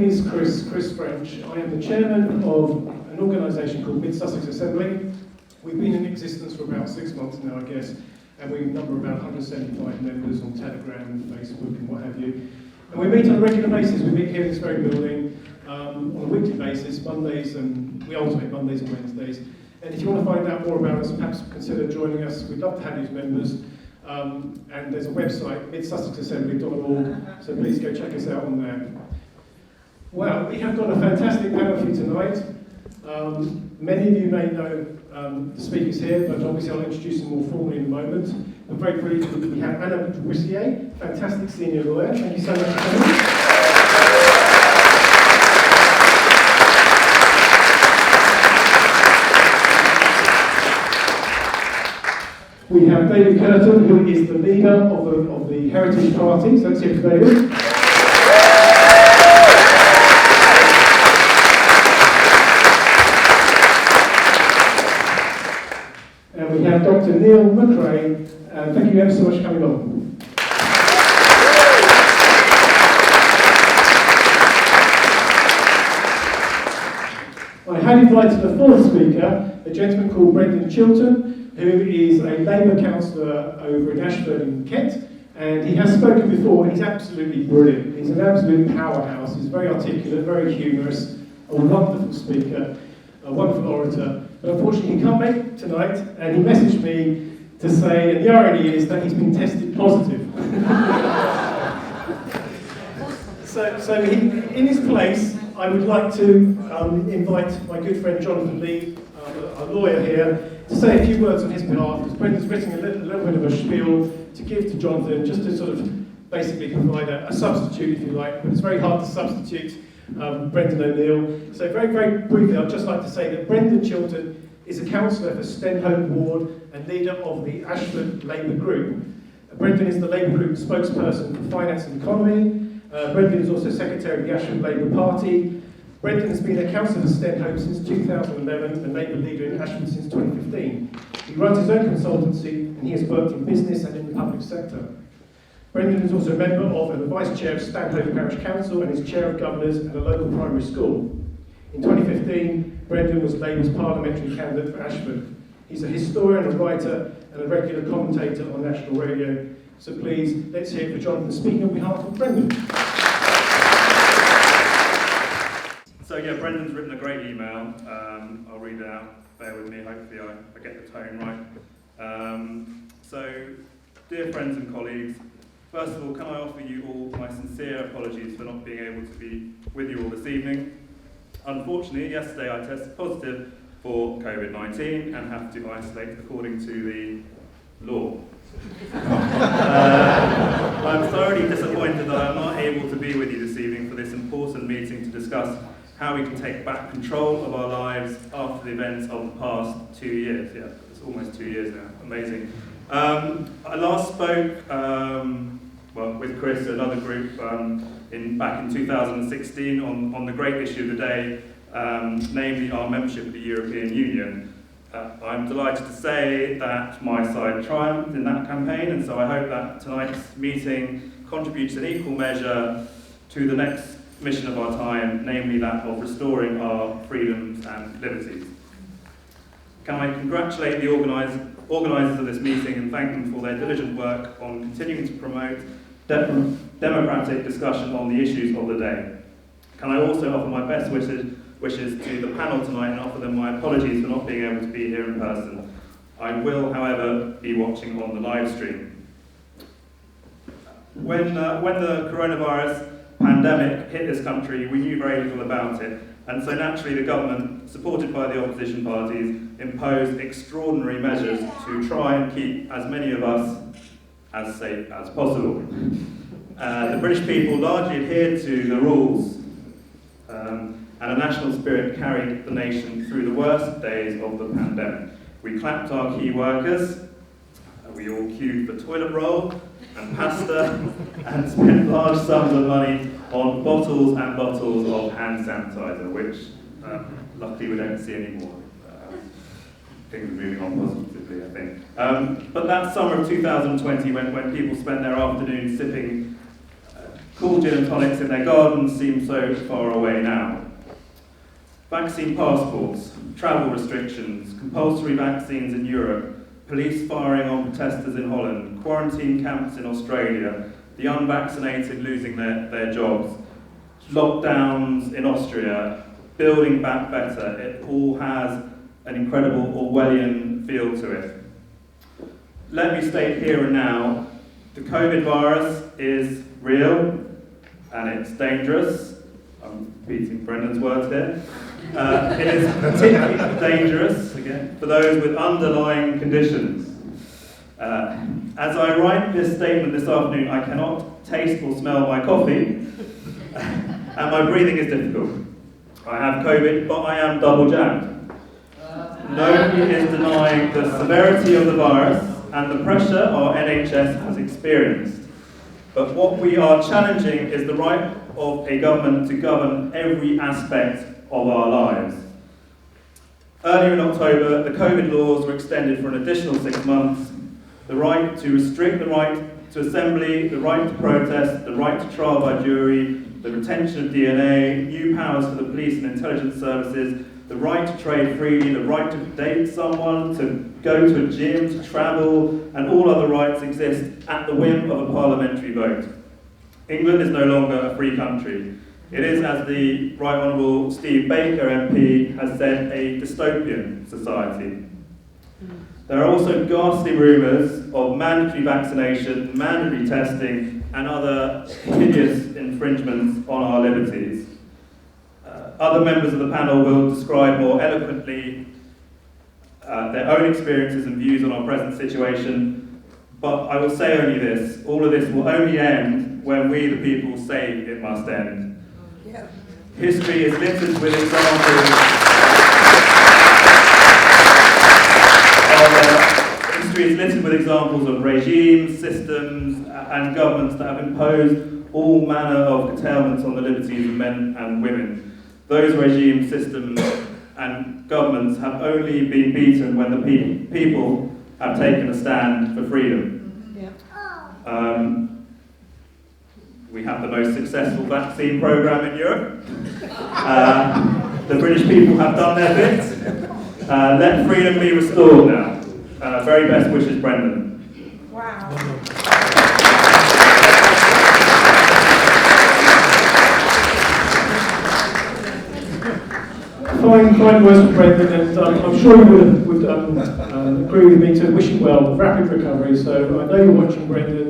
is Chris French. I am the chairman of an organisation called Mid Sussex Assembly. We've been in existence for about 6 months now, I guess, and we number about 175 members on Telegram and Facebook and what have you. And we meet on a regular basis. We meet here in this very building on a weekly basis, Mondays, and we alternate Mondays and Wednesdays. And if you want to find out more about us, perhaps consider joining us. We'd love to have you as members. And there's a website, midsussexassembly.org, so please go check us out on there. Well, we have got a fantastic panel for you tonight. Many of you may know the speakers here, but obviously I'll introduce them more formally in a moment. But very briefly, we have Buisseret, fantastic senior lawyer. Thank you so much for coming. We have David Kurten, who is the leader of the Heritage Party. So let's hear from David. And we have Dr. Niall McCrae. Thank you ever so much for coming on. I have invited a fourth speaker, a gentleman called Brendan Chilton, who is a Labour councillor over in Ashford in Kent, and he has spoken before, and he's absolutely brilliant. He's an absolute powerhouse. He's very articulate, very humorous, a wonderful speaker, a wonderful orator. But unfortunately, he can't make it tonight, and he messaged me to say, and the irony is that he's been tested positive. so in his place, I would like to invite my good friend Jonathan Lea, a lawyer here, to say a few words on his behalf, because Brendan's written a little bit of a spiel to give to Jonathan, just to sort of basically provide a substitute, if you like, but it's very hard to substitute Brendan O'Neill. So very, very briefly, I'd just like to say that Brendan Chilton is a councillor for Stenhope Ward and leader of the Ashford Labour Group. Brendan is the Labour Group spokesperson for Finance and Economy. Brendan is also secretary of the Ashford Labour Party. Brendan has been a councillor for Stenhope since 2011 and Labour leader in Ashford since 2015. He runs his own consultancy and he has worked in business and in the public sector. Brendan is also a member of and the vice chair of Stanhope Parish Council and is chair of governors at a local primary school. In 2015, Brendan was Labour's parliamentary candidate for Ashford. He's a historian, a writer and a regular commentator on national radio. So please, let's hear it for Jonathan speaking on behalf of Brendan. So yeah, Brendan's written a great email. I'll read it out. Bear with me, hopefully I get the tone right. So, dear friends and colleagues, first of all, can I offer you all my sincere apologies for not being able to be with you all this evening. Unfortunately, yesterday I tested positive for COVID-19 and have to isolate according to the law. I'm thoroughly disappointed that I'm not able to be with you this evening for this important meeting to discuss how we can take back control of our lives after the events of the past 2 years. Yeah, it's almost 2 years now. Amazing. I last spoke with Chris, another group, back in 2016 on the great issue of the day, namely our membership of the European Union. I'm delighted to say that my side triumphed in that campaign, and so I hope that tonight's meeting contributes in equal measure to the next mission of our time, namely that of restoring our freedoms and liberties. Can I congratulate the organisers of this meeting and thank them for their diligent work on continuing to promote democratic discussion on the issues of the day. Can I also offer my best wishes to the panel tonight and offer them my apologies for not being able to be here in person. I will, however, be watching on the live stream. When the coronavirus pandemic hit this country, we knew very little about it, and so naturally the government, supported by the opposition parties, imposed extraordinary measures to try and keep as many of us as safe as possible. The British people largely adhered to the rules, and a national spirit carried the nation through the worst days of the pandemic. We clapped our key workers, we all queued for toilet roll and pasta, and spent large sums of money on bottles and bottles of hand sanitizer, which luckily we don't see anymore. Things are moving on positively, I think. But that summer of 2020, when people spent their afternoons sipping cool gin and tonics in their gardens seem so far away now. Vaccine passports, travel restrictions, compulsory vaccines in Europe, police firing on protesters in Holland, quarantine camps in Australia, the unvaccinated losing their jobs, lockdowns in Austria, building back better. It all has an incredible Orwellian feel to it. Let me state here and now, the COVID virus is real and it's dangerous. I'm repeating Brendan's words here. It is particularly dangerous, again, for those with underlying conditions. As I write this statement this afternoon, I cannot taste or smell my coffee, and my breathing is difficult. I have COVID, but I am double jabbed. Nobody is denying the severity of the virus and the pressure our NHS has experienced. But what we are challenging is the right of a government to govern every aspect of our lives. Earlier in October, the COVID laws were extended for an additional 6 months. The right to restrict the right to assembly, the right to protest, the right to trial by jury, the retention of DNA, new powers for the police and intelligence services, the right to trade freely, the right to date someone, to go to a gym, to travel, and all other rights exist at the whim of a parliamentary vote. England is no longer a free country. It is, as the Right Honourable Steve Baker MP has said, a dystopian society. There are also ghastly rumours of mandatory vaccination, mandatory testing, and other hideous infringements on our liberties. Other members of the panel will describe more eloquently their own experiences and views on our present situation, but I will say only this: all of this will only end when we, the people, say it must end. Yeah. History is littered with examples of regimes, systems, and governments that have imposed all manner of curtailments on the liberties of men and women. Those regimes, systems, and governments have only been beaten when the people have taken a stand for freedom. Yeah. We have the most successful vaccine programme in Europe. The British people have done their bit. Let freedom be restored now. Very best wishes, Brendan. Wow. Fine words from Brendan, and I'm sure you would agree with me to wish you well, rapid recovery. So I know you're watching, Brendan.